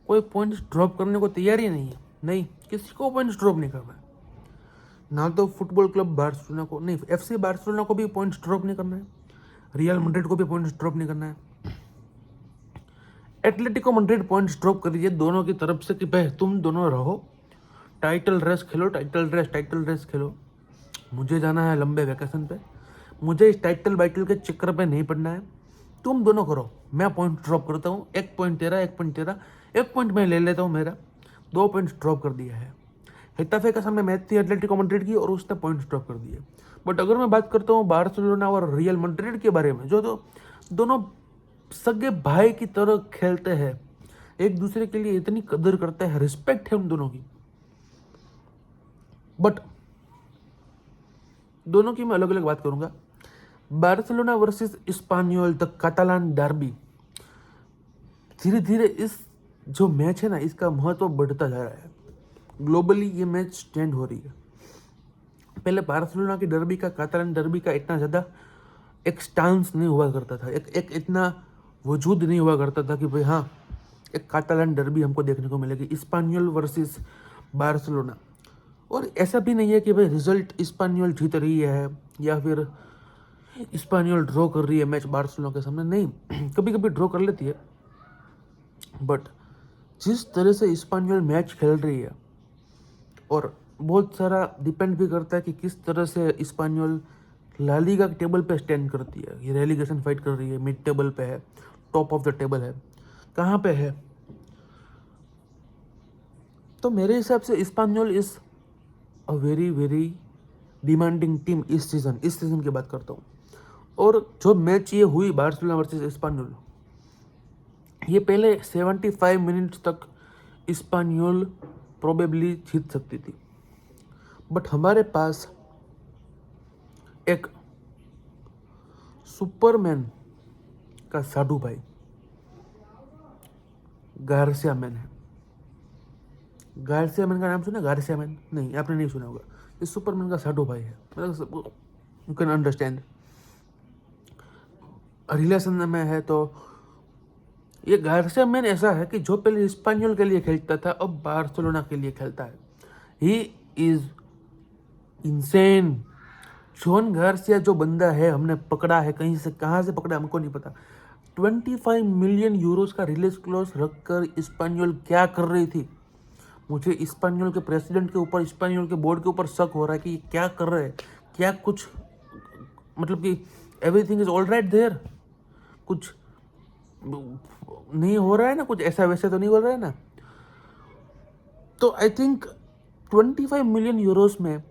कोई points drop करने को तैयार ही नहीं है। नहीं, किसी को पॉइंट्स ड्रॉप नहीं करना है। ना तो फुटबॉल क्लब बार्सिलोना को, नहीं FC बार्सिलोना को भी पॉइंट्स ड्रॉप नहीं करना है, रियल मैड्रिड को भी पॉइंट्स ड्रॉप नहीं करना है। एटलेटिको मैड्रिड पॉइंट्स ड्रॉप कर दीजिए दोनों की तरफ से कि भाई तुम दोनों रहो, टाइटल रेस खेलो, टाइटल रेस खेलो। मुझे जाना है लंबे वैकेशन पे, मुझे इस टाइटल बाइटल के चक्कर पे नहीं पड़ना है। तुम दोनों करो, मैं पॉइंट ड्रॉप करता हूँ। 1 पॉइंट तेरा, 1 पॉइंट तेरा, 1 पॉइंट मैं ले लेता हूँ मेरा। 2 पॉइंट्स ड्रॉप कर दिया है। हेताफे का सामने मैच थी एटलेटिको मैड्रिड की और उसने पॉइंट्स ड्रॉप कर दिए। बट अगर मैं बात करता हूँ बार्सिलोना और रियल मैड्रिड के बारे में, जो तो दोनों सगे भाई की तरह खेलते हैं, एक दूसरे के लिए इतनी कदर करते हैं, रिस्पेक्ट है उन दोनों की। बट दोनों की मैं अलग अलग बात करूंगा। बार्सिलोना वर्सेस स्पानियोल द कैटालान डर्बी, धीरे धीरे इस जो मैच है ना, इसका महत्व बढ़ता जा रहा है। ग्लोबली ये मैच स्टैंड हो रही है। पहले बार्सिलोना की डर्बी का, कैटालान डर्बी का इतना ज़्यादा एक स्टांस नहीं हुआ करता था, एक इतना वजूद नहीं हुआ करता था कि भाई हाँ एक कैटालान डर्बी हमको देखने को मिलेगी, स्पानियोल वर्सेस बार्सिलोना। और ऐसा भी नहीं है कि भाई रिजल्ट स्पानियोल जीत रही है या फिर स्पानियोल ड्रॉ कर रही है मैच बार्सिलोना के सामने, नहीं कभी कभी ड्रॉ कर लेती है। बट जिस तरह से स्पानियोल मैच खेल रही है, और बहुत सारा डिपेंड भी करता है कि किस तरह से स्पानियोल ला लीगा के टेबल पे स्टैंड करती है। ये रेलीगेशन फाइट कर रही है, मिड टेबल पे है, टॉप ऑफ द टेबल है, कहाँ पे है। तो मेरे हिसाब से Espanyol is a very very demanding team इस सीजन की बात करता हूँ। और जो मैच ये हुई बार्सिलोना वर्सेस स्पानियोल, ये पहले 75 मिनट्स तक स्पानियोल प्रोबेबली जीत सकती थी। बट हमारे पास एक सुपरमैन का साधु भाई गार्सिया मैन है। गार्सिया मैन का नाम सुना? गार्सिया मैन नहीं, आपने नहीं सुना होगा। ये सुपरमैन का साधु भाई है, मतलब यू कैन अंडरस्टैंड रिलेशन में है। तो ये गार्सिया मैन ऐसा है कि जो पहले स्पानियोल के लिए खेलता था अब बार्सिलोना के लिए खेलता है। He is insane. John Garcia जो बंदा है, हमने पकड़ा है कहीं से, कहाँ से पकड़ा हमको नहीं पता। 25 मिलियन यूरोस का रिलीज क्लॉज रखकर स्पानियोल क्या कर रही थी? मुझे स्पानियोल के प्रेसिडेंट के ऊपर, स्पानियोल के बोर्ड के ऊपर शक हो रहा है कि ये क्या कर रहे हैं। क्या कुछ मतलब कि everything is all right there, कुछ नहीं हो रहा है ना, कुछ ऐसा वैसा तो नहीं हो रहा है ना। तो आई थिंक 25 मिलियन यूरोस में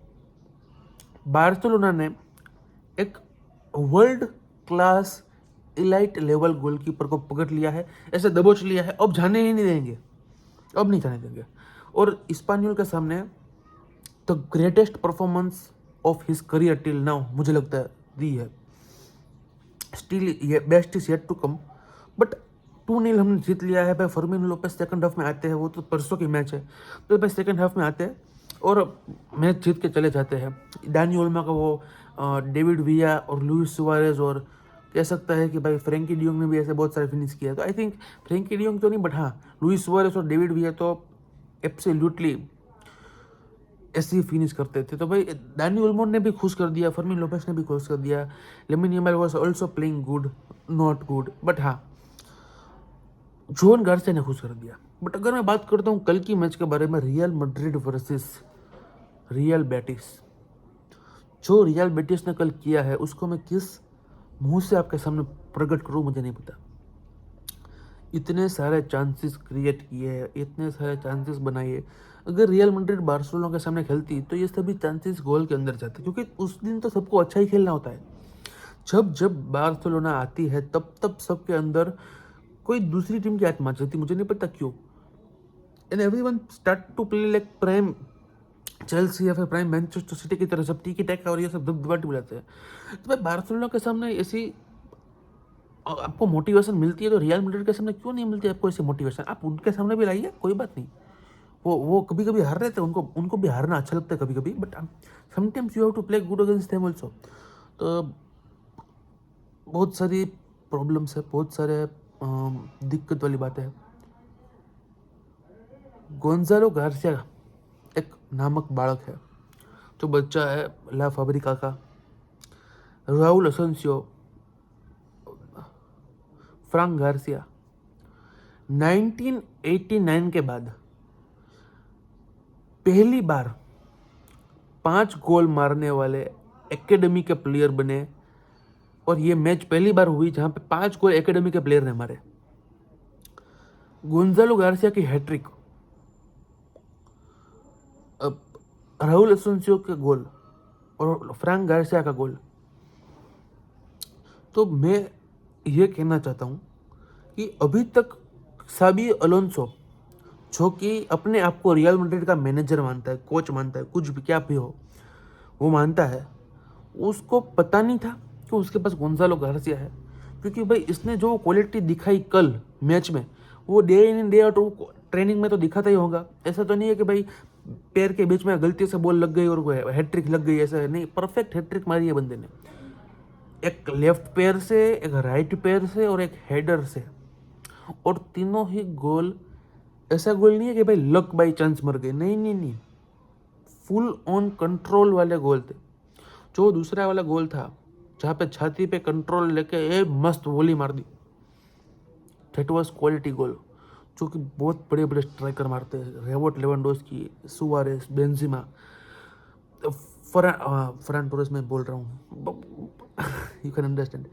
बार्सिलोना ने एक world class elite level goalkeeper को पकड़ लिया है, ऐसे दबोच लिया है। अब जाने ही नहीं देंगे, अब नहीं जाने देंगे। और स्पानियोल के सामने the greatest performance of his career till now मुझे लगता है दी है। स्टिल ये best is yet to come. But 2-0 हमने जीत लिया है भाई। फर्मिन लोपेस सेकंड हाफ में आते हैं, वो तो परसों की मैच है, तो भाई सेकंड हाफ में आते हैं और मैच जीत के चले जाते हैं। डैनी ओल्मा का वो डेविड विया और लुइस सुआरेज, और कह सकता है कि भाई फ्रेंकी डियोंग ने भी ऐसे बहुत सारे फिनिश किया। तो आई थिंक फ्रेंकी डियोंग तो नहीं, बट हाँ लुइस सुआरेज और डेविड विया तो एब्सोल्युटली ऐसे ही फिनिश करते थे। तो भाई डैनी ओल्मो ने भी खुश कर दिया, फर्मिन लोपेस ने भी खुश कर दिया। Lamin Yamal was also playing good, not good, but हाँ जोन गार्सिया ने खुश कर दिया। बट अगर मैं बात करता हूँ कल की मैच के बारे में, real Madrid versus real Betis, जो रियल बेटिस ने कल किया है उसको मैं किस मुंह से आपके सामने प्रकट करूँ मुझे नहीं पता। इतने सारे चांसेस क्रिएट किए हैं, इतने सारे चांसेस बनाए। अगर रियल मैड्रिड बार्सिलोना के सामने खेलती तो ये सभी चांसेस गोल के अंदर जाते, क्योंकि उस दिन तो सबको अच्छा ही खेलना होता है। जब जब बार्सिलोना आती है तब तब सबके अंदर कोई दूसरी टीम की आत्मा चलती, मुझे नहीं पता क्यों। And everyone start to play like prime Chelsea या फिर प्राइम मैनचेस्टर सिटी की तरह, सब टीकी टैका और ये सब दबदबाटी बुलाते हैं। तो भाई बार्सिलोना के सामने ऐसी आपको मोटिवेशन मिलती है, तो रियल मैड्रिड के सामने क्यों नहीं मिलती आपको ऐसी मोटिवेशन? आप उनके सामने भी लाइए, कोई बात नहीं। वो कभी कभी हार रहे थे, उनको उनको भी हारना अच्छा लगता है कभी कभी, but sometimes you have to play good against them also. तो बहुत सारी प्रॉब्लम्स है, बहुत सारे दिक्कत वाली बातें हैं। गोंजालो गार्सिया एक नामक बालक है, जो बच्चा है ला फैब्रिका का। राहुल असेंसियो, फ्रांक गार्सिया 1989 के बाद पहली बार 5 गोल मारने वाले एकेडमी के प्लेयर बने, और ये मैच पहली बार हुई जहां पे 5 गोल एकेडमी के प्लेयर ने मारे। गोंजालो गार्सिया की हैट्रिक, राहुल एसेंसियो के गोल और फ्रैंक गार्सिया का गोल। तो मैं ये कहना चाहता हूँ कि अभी तक साबी अलोंसो, जो कि अपने आप को रियल मैड्रिड का मैनेजर मानता है, कोच मानता है, कुछ भी क्या भी हो वो मानता है, उसको पता नहीं था कि उसके पास गोंजालो गार्सिया है। क्योंकि भाई इसने जो क्वालिटी दिखाई कल मैच में, वो day in day out training में तो दिखाता ही होगा। ऐसा तो नहीं है कि भाई पैर के बीच में गलती से बॉल लग गई और हैट्रिक लग गई, ऐसा नहीं। परफेक्ट हैट्रिक मारी है बंदे ने, एक लेफ्ट पैर से, एक राइट पैर से और एक हेडर से, और तीनों ही गोल ऐसा गोल नहीं है कि भाई लक बाई चांस मर गए, नहीं नहीं नहीं, फुल ऑन कंट्रोल वाले गोल थे। जो दूसरा वाला गोल था जहाँ पे छाती पे कंट्रोल लेके ए मस्त वोली मार दी, दैट वाज क्वालिटी गोल, जो कि बहुत बड़े बड़े स्ट्राइकर मारते हैं। रेवोट Lewandowski, Suarez, Benzema, Farhan Torres में बोल रहा हूँ, यू कैन अंडरस्टैंड।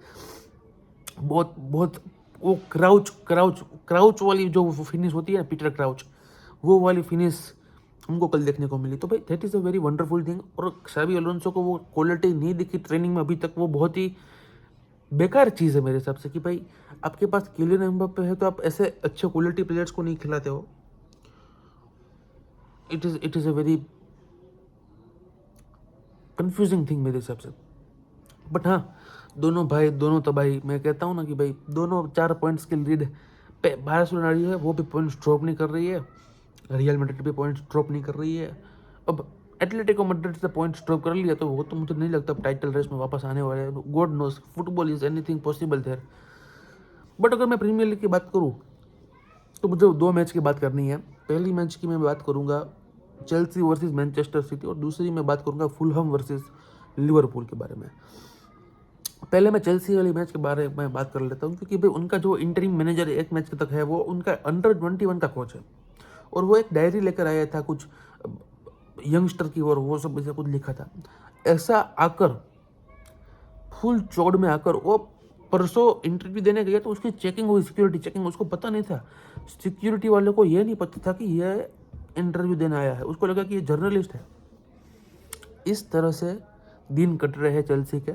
बहुत बहुत वो क्राउच वाली जो फिनिश होती है ना, पीटर क्राउच, वो वाली फिनिश हमको कल देखने को मिली। तो भाई that is a very wonderful thing. और शाबी अलोंसो को वो क्वालिटी नहीं दिखी ट्रेनिंग में अभी तक, वो बहुत ही बेकार चीज़ है मेरे हिसाब से। कि भाई आपके पास किलियन एम्बाप्पे है तो आप ऐसे अच्छे क्वालिटी प्लेयर्स को नहीं खिलाते हो। It is a very confusing thing मेरे हिसाब से। बट हाँ, दोनों भाई दोनों तबाही, मैं कहता हूँ ना कि भाई दोनों 4 पॉइंट्स के लीड पे बार्सिलोना रही है, वो भी पॉइंट्स ड्रॉप नहीं कर रही है। रियल मैड्रिड भी पॉइंट्स ड्रॉप नहीं कर रही है। अब एटलेटिको मैड्रिड से पॉइंट्स ड्रॉप कर लिया तो वो तो मुझे नहीं लगता टाइटल रेस में वापस आने वाले हैं। God knows, football is anything possible there. But अगर मैं प्रीमियर लीग की बात करूँ तो मुझे 2 मैच की बात करनी है। पहली मैच की मैं बात करूँगा चेल्सी वर्सेस मैनचेस्टर सिटी, और दूसरी मैं बात करूँगा फुलहम वर्सेस लिवरपूल के बारे में। पहले मैं चेल्सी वाली मैच के बारे में बात कर लेता हूँ, क्योंकि भाई उनका जो इंटरिम मैनेजर एक मैच तक है, वो उनका अंडर 21 का कोच है, और वो एक डायरी लेकर आया था कुछ यंगस्टर की, और वो सब ऐसा कुछ लिखा था। ऐसा आकर फुल चौड़ में आकर वो परसों इंटरव्यू देने गया तो उसकी चेकिंग हुई, सिक्योरिटी चेकिंग, उसको पता नहीं था। सिक्योरिटी वाले को ये नहीं पता था कि ये इंटरव्यू देने आया है, उसको लगा कि ये जर्नलिस्ट है। इस तरह से दिन कट रहे हैं चेल्सी के,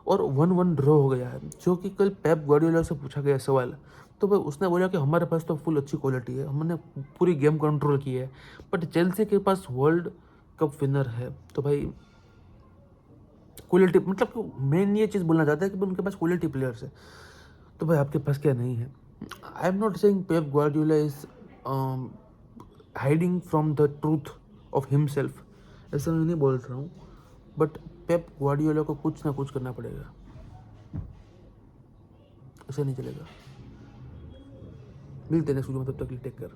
और 1-1 ड्रॉ हो गया है। जो कि कल पेप गार्डियोला से पूछा गया सवाल, तो भाई उसने बोला कि हमारे पास तो फुल अच्छी क्वालिटी है, हमने पूरी गेम कंट्रोल की है, बट चेल्सी के पास वर्ल्ड कप विनर है। तो भाई क्वालिटी, मतलब मेन ये चीज़ बोलना चाहता है कि उनके पास क्वालिटी प्लेयर्स है, तो भाई आपके पास क्या नहीं है। I am not saying Pep Guardiola is hiding from the truth of himself, ऐसा मैं नहीं बोल रहा हूँ, बट पेप गार्डियोला को कुछ ना कुछ करना पड़ेगा, ऐसा नहीं चलेगा। मिलते हैं नेक्स्ट वीडियो में, तब तक टेक केयर।